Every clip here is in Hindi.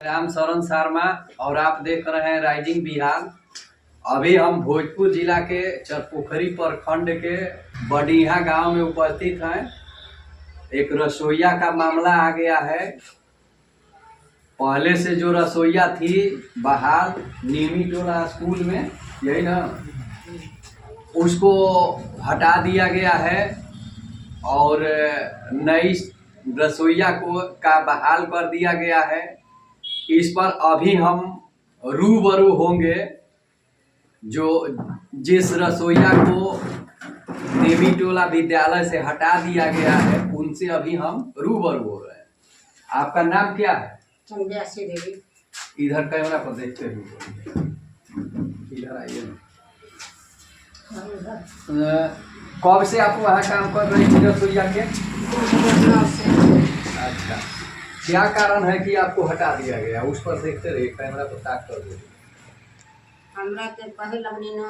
राम शरण शर्मा और आप देख रहे हैं राइजिंग बिहार। अभी हम भोजपुर जिला के चरपोखरी प्रखंड के बडिहा गांव में उपस्थित हैं। एक रसोईया का मामला आ गया है। पहले से जो रसोईया थी बहाल नीमी टोला स्कूल में, यही ना, उसको हटा दिया गया है और नई रसोईया का बहाल कर दिया गया है। इस पर अभी हम रूबरू होंगे। जो जिस रसोईया को देवी टोला विद्यालय से हटा दिया गया है उनसे अभी हम रूबरू हो रहे हैं। आपका नाम क्या है? चंद्यासी देवी। इधर कैमरा पर देखते हुए इधर आइए। कब से आप वहाँ काम कर रहे हैं रसोईया के? अच्छा, क्या कारण है कि आपको हटा दिया गया? उस पर देखते रहिए, कैमरा पर ताक कर दो। हमरा के पहले लगनी न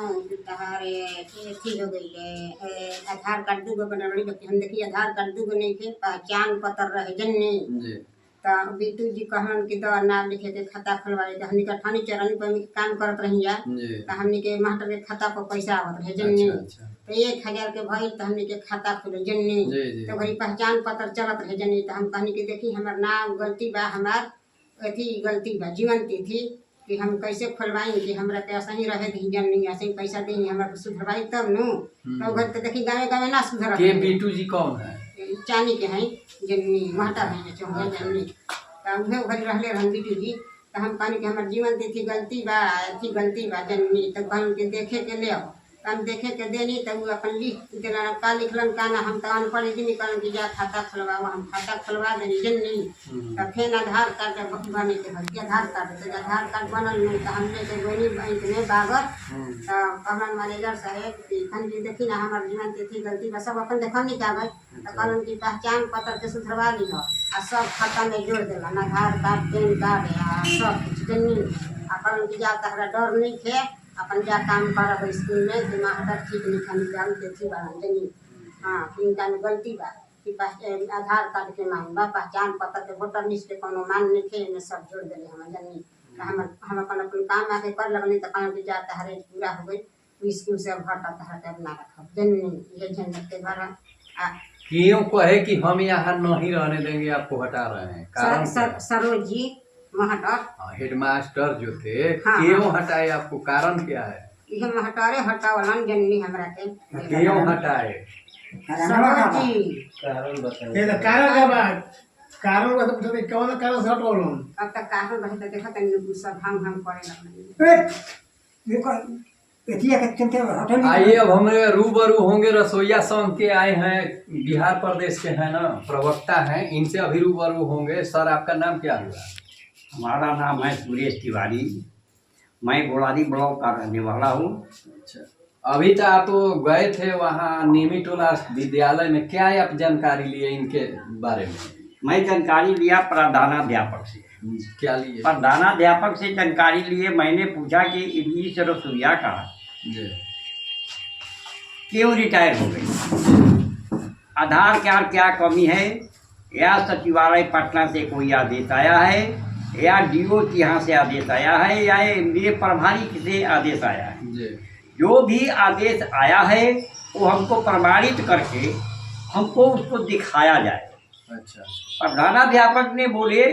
तहारे एथी हो गई है, आधार कार्ड दूगो बनवली लोग हम देखी आधार कार्ड दूगो नहीं के पहचान पत्र रहे जन्नी जी। तो बीटू जी कहन कि दो नाम लिखे के खाता खुलवाए तो हमनी का ठानी चरनी पर काम करत रही जा तो हमनी के मास्टर के खाता पर पैसा आवत रहे जन्नी। अच्छा। तो 1000 के भइल तो हमनी के खाता खुले जन्नी। तो घरी पहचान पत्र चलत रहे जन्नी। तो हम कहनी कि देखी हमर नाम गलती बा, हमार अथी गलती बा, जीवन तिथि कि हम कैसे खोलवाई कि हमरा के ऐसा ही रहे दी जन्नी, ऐसे ही पैसा दी हमरा सुधरवाई तब नु। तो घर तो देखी गाँव गाँव ना सुधर के बीटू जी कौन है? चानी के हैं जन्नी महटा है चौंगा जन्नी। तो उहे घर रहले रहन बीटू जी। तो हम कहनी कि हमर जीवन तिथि गलती बा, अथी गलती बा जन्नी। तो कहन के देखे के ले आओ। तो हम देखे के देनी तो वो अपन लिख देना का लिखलन का ना। हम तो अनपढ़ ही नहीं कहन कि जा खाता खुलवाओ। हम खाता खुलवा देनी जन्नी। तो फिर आधार कार्ड बने के भर आधार कार्ड तो आधार कार्ड बनल नहीं। तो हमने के गोनी बैंक में बागर तो कहलन मैनेजर साहब कि खन जी देखी ना हमार जीवन तिथि गलती बा, सब अपन देखनी कागज। तो कहलन कि पहचान पत्र के सुधरवा ली हो आ सब खाता में जोड़ देलन, आधार कार्ड पैन कार्ड आ सब कुछ जन्नी। आ कहलन कि जा तहरा डर नहीं थे अपन जा काम करब स्कूल में कि मास्टर ठीक नहीं खानी जान के थी बना जनी। हाँ इनका में गलती बा कि आधार कार्ड के मांग बा, पहचान पत्र के वोटर लिस्ट के कोनो मांग नहीं थे में सब जोड़ देले हम जनी। तो हम अपन काम आके कर लगनी। तो कहन कि जा तहरे पूरा हो गई स्कूल से अब हटा तहरा के अपना रखब जनी। ये झंझट के घर क्यों कहे कि हम यहाँ नहीं रहने देंगे, आपको हटा रहे हैं? कारण सरोज जी महटर हेडमास्टर जो थे, हाँ, क्यों हटाए आपको? कारण क्या है? ये महटारे हटावलन जन्नी हमरा के। क्यों हटाए? सरोज जी कारण बताइए। कारण का बात कारण का पूछते कौन कारण से हटवालन? अब तक कारण रहे तो देखा तनी सब हम करे लगनी। देखो एथिया के चलते हटन। आइए अब हम रूबरू होंगे रसोईया संघ के आए हैं, बिहार प्रदेश के हैं ना, प्रवक्ता हैं, इनसे अभी रूबरू होंगे। सर आपका नाम क्या हुआ? हमारा नाम है सुरेश तिवारी। मैं गोलारी ब्लॉक का रहने वाला हूँ। अच्छा, अभी तो आप गए थे वहाँ नीमी टोला विद्यालय में, क्या आप जानकारी लिए इनके बारे में? मैं जानकारी लिया प्रधानाध्यापक से। क्या लिए? प्रधानाध्यापक से जानकारी लिए। मैंने पूछा कि इस रसोईया का क्यों रिटायर हो गई, आधार कार्ड क्या कमी है, या सचिवालय पटना से कोई आदेश आया है, या डीओ के यहाँ से आदेश आया है, या एमडीए प्रभारी से आदेश आया है। जो भी आदेश आया है वो हमको प्रमाणित करके हमको उसको दिखाया जाए। अच्छा, प्रधानाध्यापक ने बोले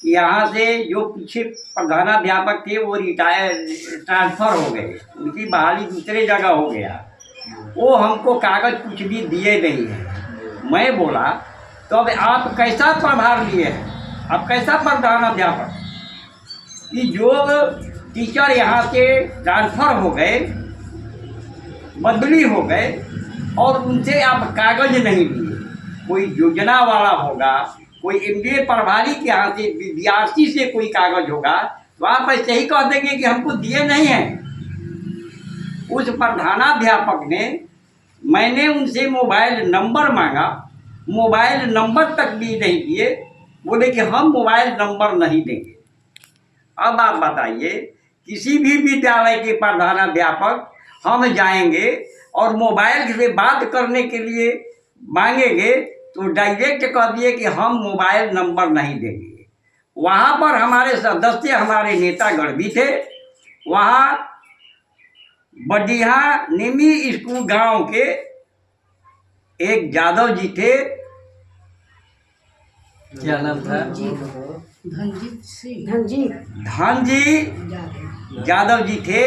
कि यहाँ से जो पीछे प्रधानाध्यापक थे वो ट्रांसफ़र हो गए, उनकी बहाली दूसरे जगह हो गया। वो हमको कागज़ कुछ भी दिए नहीं है। मैं बोला तो अब आप कैसा प्रभार लिए हैं, अब कैसा प्रधानाध्यापक कि जो टीचर यहाँ से ट्रांसफ़र हो गए, बदली हो गए और उनसे आप कागज़ नहीं लिए। कोई योजना वाला होगा, कोई एमडीए प्रभारी के यहाँ से विद्यार्थी से कोई कागज़ होगा तो आप ऐसे ही कह देंगे कि हमको दिए नहीं हैं। उस प्रधानाध्यापक ने, मैंने उनसे मोबाइल नंबर मांगा, मोबाइल नंबर तक भी नहीं दिए। बोले कि हम मोबाइल नंबर नहीं देंगे। अब आप बताइए, किसी भी विद्यालय के प्रधानाध्यापक हम जाएंगे और मोबाइल से बात करने के लिए मांगेंगे तो डायरेक्ट कह दिए कि हम मोबाइल नंबर नहीं देंगे। वहाँ पर हमारे सदस्य, हमारे नेतागण भी थे। वहाँ बडिहा निमी स्कूल गांव के एक यादव जी थे। क्या नाम था? धनजी यादव जी थे।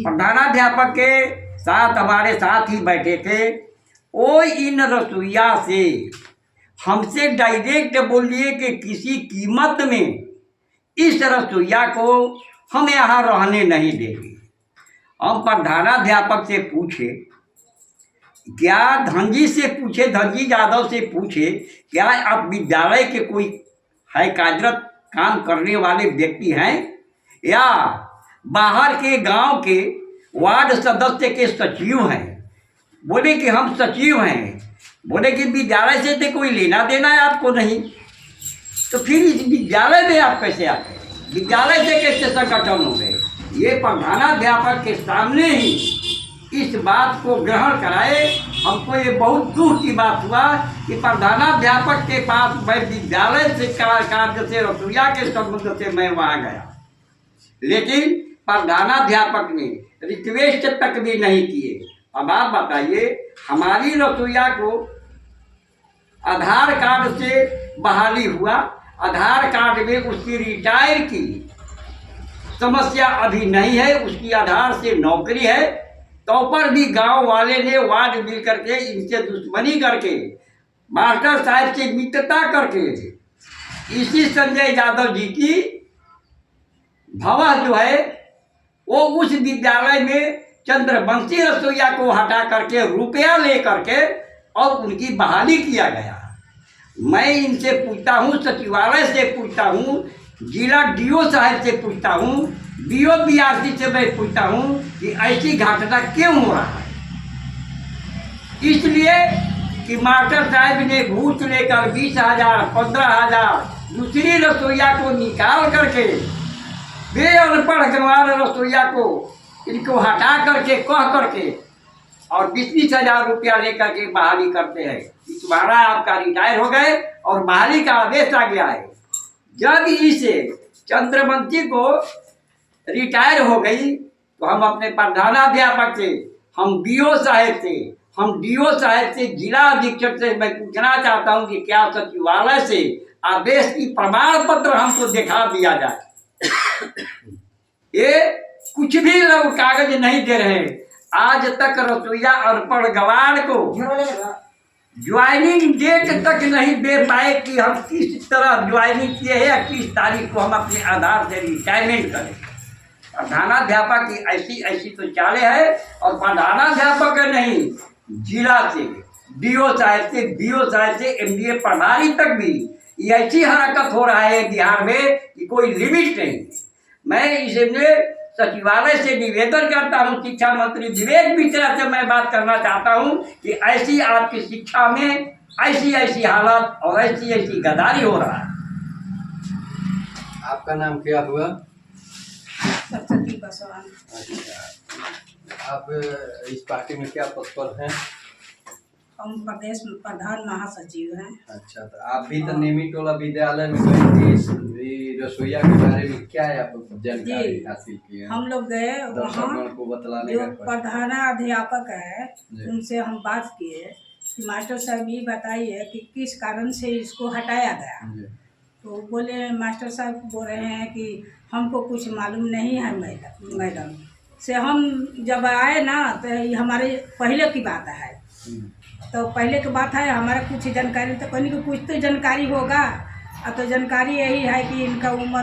प्रधानाध्यापक के साथ हमारे साथ ही बैठे थे। वो इन रसोइया से हमसे डायरेक्ट बोलिए कि किसी कीमत में इस रसोइया को हम यहाँ रहने नहीं देंगे। हम प्रधानाध्यापक से पूछे, क्या धनजी से पूछे, धनजी यादव से पूछे, क्या आप विद्यालय के कोई है कार्यरत काम करने वाले व्यक्ति हैं या बाहर के गांव के वार्ड सदस्य के सचिव हैं? बोले कि हम सचिव हैं। बोले कि विद्यालय से तो कोई लेना देना है आपको नहीं, तो फिर इस विद्यालय में आप कैसे आ गए? विद्यालय से कैसे संगठन हो गए? ये प्रधानाध्यापक के सामने ही इस बात को ग्रहण कराए। हमको ये बहुत दुख की बात हुआ कि प्रधानाध्यापक के पास मैं विद्यालय से कार्य से रसोइया के संबंध से मैं वहाँ गया, लेकिन प्रधानाध्यापक ने रिक्वेस्ट तक भी नहीं किए। अब आप बताइए, हमारी रसोइया को आधार कार्ड से बहाली हुआ, आधार कार्ड में उसकी रिटायर की समस्या अभी नहीं है, उसकी आधार से नौकरी है, तो पर भी गांव वाले ने वार्ड मिल करके इनसे दुश्मनी करके मास्टर साहब से मित्रता करके इसी संजय यादव जी की भवन जो है वो उस विद्यालय में चंद्रवंशी रसोइया को हटा करके रुपया ले करके और उनकी बहाली किया गया। मैं इनसे पूछता हूँ, सचिवालय से पूछता हूँ, जिला डीओ साहब से पूछता हूँ, बीओ बीआरसी से मैं पूछता हूँ कि ऐसी घटना क्यों हो रहा है? इसलिए कि मास्टर साहब ने घूस लेकर 20,000 15,000 दूसरी रसोइया को निकाल करके वे अनपढ़ गंवार रसोइया को इनको हटा करके कह करके और 20,000 रुपया लेकर के बहाली करते हैं। तुम्हारा आपका रिटायर हो गए और बहाली का आदेश आ गया है। जब इसे चंद्रवंशी को रिटायर हो गई तो हम अपने प्रधानाध्यापक से, हम बीओ साहब से, हम डीओ साहब से, जिला अधीक्षक से मैं पूछना चाहता हूं कि क्या सचिवालय से आदेश की प्रमाण पत्र हमको दिखा दिया जाए। ये कुछ भी लोग कागज नहीं दे रहे। आज तक रसोइया अनपढ़ गवार को ज्वाइनिंग डेट तक नहीं दे पाए कि हम किस तरह ज्वाइनिंग किए हैं या किस तारीख को हम अपने आधार से रिटायरमेंट करें। प्रधानाध्यापक की ऐसी ऐसी तो चाले है, और प्रधानाध्यापक नहीं, जिला से, डीओ साहब से, बीओ साहब से, एमडीए प्रभारी तक भी ऐसी हरकत हो रहा है बिहार में कि कोई लिमिट नहीं। मैं इसमें सचिवालय से निवेदन करता हूं, शिक्षा मंत्री विवेक मिश्रा से मैं बात करना चाहता हूं कि ऐसी आपकी शिक्षा में ऐसी ऐसी हालत और ऐसी ऐसी गद्दारी हो रहा है। आपका नाम क्या हुआ? सरस्वती पासवान। अच्छा, आप इस पार्टी में क्या पद पर हैं? हम प्रदेश में प्रधान महासचिव हैं। अच्छा, तो आप भी तो नेमीटोला विद्यालय में गए थे, रसोइया के बारे में क्या है आप जानकारी हासिल की है? हम लोग गए वहाँ, को बतलाने जो का प्रधानाध्यापक है उनसे हम बात किए कि मास्टर साहब ये बताइए कि किस कारण से इसको हटाया गया। तो बोले, मास्टर साहब बोल रहे हैं कि हमको कुछ मालूम नहीं है मैडम से। हम जब आए ना तो ये हमारे पहले की बात है, तो पहले की बात है, हमारा कुछ जानकारी तो कहने की कुछ तो जानकारी होगा। तो जानकारी यही है कि इनका उम्र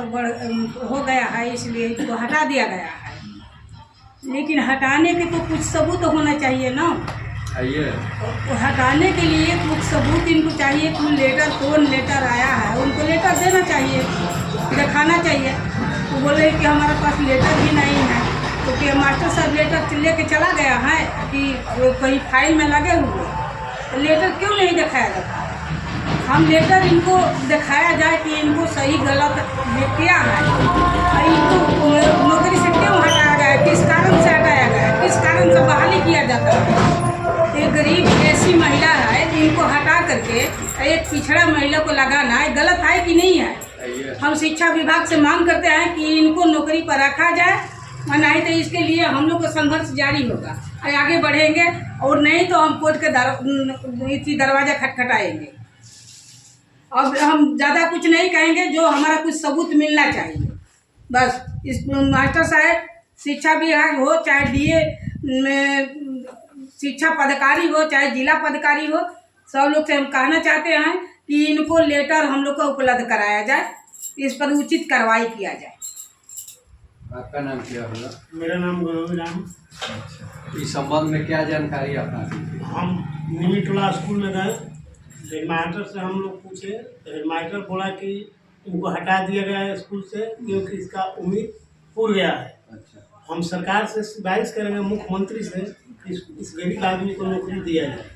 हो गया है, इसलिए इनको हटा दिया गया है। लेकिन हटाने के तो कुछ सबूत होना चाहिए ना। तो हटाने के लिए कुछ सबूत इनको चाहिए। कौन लेटर आया है उनको लेटर देना चाहिए, दिखाना चाहिए। तो बोले कि हमारे पास लेटर भी नहीं है। तो क्या मास्टर साहब लेटर लेके चला गया है कि कहीं फाइल में लगे हुए? तो लेटर क्यों नहीं दिखाया जाता? हम लेटर इनको दिखाया जाए कि इनको सही गलत क्या है, इनको नौकरी से क्यों हटाया गया, किस कारण से हटाया गया, किस कारण से बहाली किया जाता है। एक गरीब ऐसी महिला है, इनको हटा करके एक पिछड़ा महिला को लगाना है, गलत है कि नहीं है? हम शिक्षा विभाग से मांग करते हैं कि इनको नौकरी पर रखा जाए, और नहीं तो इसके लिए हम लोग का संघर्ष जारी होगा और आगे बढ़ेंगे, और नहीं तो हम कोर्ट के दरवाजा खटखटाएंगे। अब हम ज़्यादा कुछ नहीं कहेंगे, जो हमारा कुछ सबूत मिलना चाहिए बस। इस मास्टर साहब शिक्षा विभाग हो, चाहे DA शिक्षा पदाधिकारी हो, चाहे जिला पदाधिकारी हो, सब लोग से हम कहना चाहते हैं कि इनको लेटर हम लोग को उपलब्ध कराया जाए, इस पर उचित कार्रवाई किया जाए। आपका नाम क्या होगा? मेरा नाम गोविंद राम। इस संबंध में क्या जानकारी आपका? हम निमिटोला स्कूल में गए, हेडमास्टर से हम लोग पूछे, हेडमास्टर बोला कि इनको हटा दिया गया है स्कूल से क्योंकि इसका उम्मीद पूर गया है। अच्छा, हम सरकार से गुजारिश करेंगे, मुख्यमंत्री से, इस गरीब आदमी को नौकरी दिया जाए।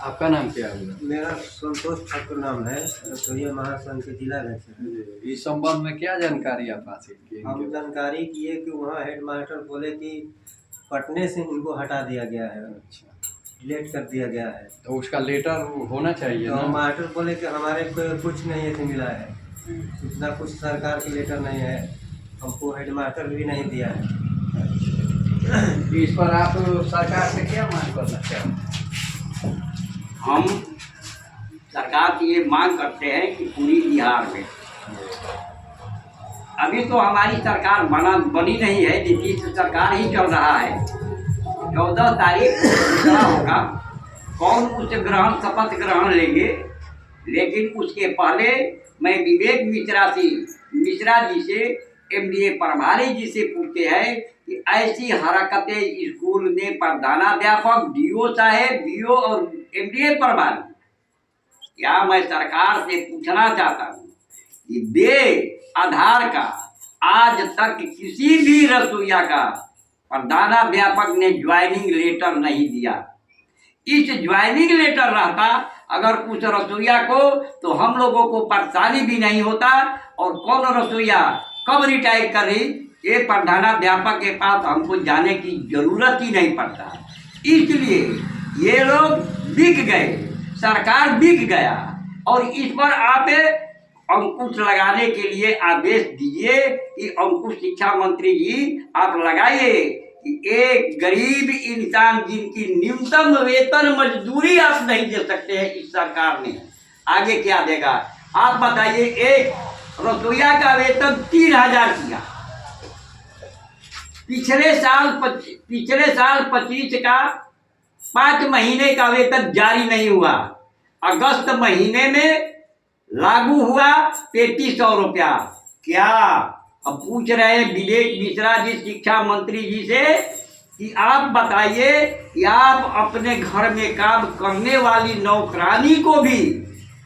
आपका नाम क्या होगा? मेरा संतोष ठाकुर नाम है, रसोईया महासंघ के जिला अध्यक्ष। इस संबंध में क्या जानकारी आप हासिल किए? हम जानकारी किए कि वहाँ हेडमास्टर बोले कि पटने से इनको हटा दिया गया है, अच्छा, डिलीट कर दिया गया है। तो उसका लेटर होना चाहिए तो ना? मास्टर बोले कि हमारे को कुछ नहीं ऐसे मिला है, इतना कुछ सरकार की लेटर नहीं है, हमको हेडमास्टर भी नहीं दिया है। इस पर आप सरकार से क्या मांग करना चाहते हैं? हम सरकार से ये मांग करते हैं कि पूरी बिहार में अभी तो हमारी सरकार बनी नहीं है, नीतीश सरकार ही चल रहा है। 14 तारीख दूसरा होगा, कौन उस शपथ ग्रहण लेंगे, लेकिन उसके पहले मैं विवेक मिश्रा जी से MDA प्रभारी जी से पूछते हैं कि ऐसी हरकतें स्कूल में प्रधानाध्यापक, DO साहेब, BO और MDA प्रभारी, क्या मैं सरकार से पूछना चाहता हूँ कि दे आधार का आज तक किसी भी रसोईया का प्रधानाध्यापक ने ज्वाइनिंग लेटर नहीं दिया। इस ज्वाइनिंग लेटर रहता अगर कुछ रसोईया को, तो हम लोगों को परेशानी भी नहीं होता, और कौन रसोईया कब रिटायर कर रही, ये प्रधानाध्यापक के पास हमको जाने की जरूरत ही नहीं पड़ता। इसलिए ये लोग बिक गए, सरकार बिक गया, और इस पर आप अंकुश लगाने के लिए आदेश दीजिए कि अंकुश शिक्षा मंत्री जी आप लगाइए कि एक गरीब इंसान जिनकी न्यूनतम वेतन मजदूरी आप नहीं दे सकते हैं इस सरकार ने, आगे क्या देगा आप बताइए। एक रसोईया का वेतन 3000 किया, पिछले साल 25 का 5 महीने का वेतन जारी नहीं हुआ, अगस्त महीने में लागू हुआ 3300 रुपया। क्या अब पूछ रहे हैं विवेक मिश्रा जी शिक्षा मंत्री जी से कि आप बताइए कि आप अपने घर में काम करने वाली नौकरानी को भी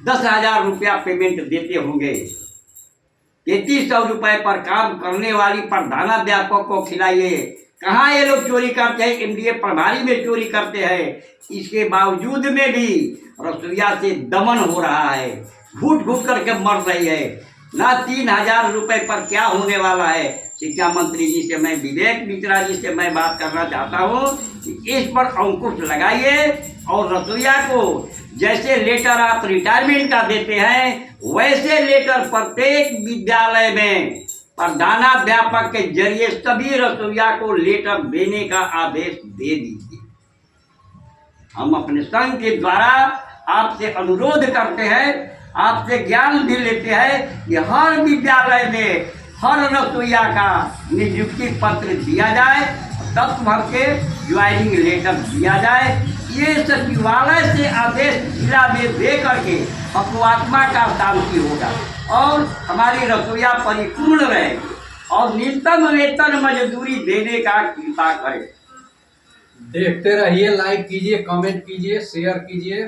10,000 रुपया पेमेंट देते होंगे, 3300 रुपये पर काम करने वाली प्रधानाध्यापक को खिलाइए। कहाँ ये लोग चोरी करते हैं? MDA प्रभारी में चोरी करते हैं। इसके बावजूद में भी रसोईया से दमन हो रहा है, घुट घुट करके मर रही है ना। 3000 रुपये पर क्या होने वाला है? शिक्षा मंत्री जी से मैं, विवेक मिश्रा जी से मैं बात करना चाहता हूँ कि इस पर अंकुश लगाइए, और रसोईया को जैसे लेटर आप रिटायरमेंट का देते हैं, वैसे लेटर प्रत्येक विद्यालय में प्रधानाध्यापक के जरिए सभी रसोईया को लेटर देने का आदेश दे दीजिए। हम अपने संघ के द्वारा आपसे अनुरोध करते हैं, आपसे ज्ञान भी लेते हैं कि हर विद्यालय में हर रसोईया का नियुक्ति पत्र दिया जाए, तब भर के ज्वाइनिंग लेटर दिया जाए। ये सचिवालय से आदेश जिला में दे करके अपवात्मा का शांति होगा और हमारी रसोईया परिपूर्ण रहेगी, और न्यूनतम वेतन मजदूरी देने का कृपा करें। देखते रहिए, लाइक कीजिए, कमेंट कीजिए, शेयर कीजिए।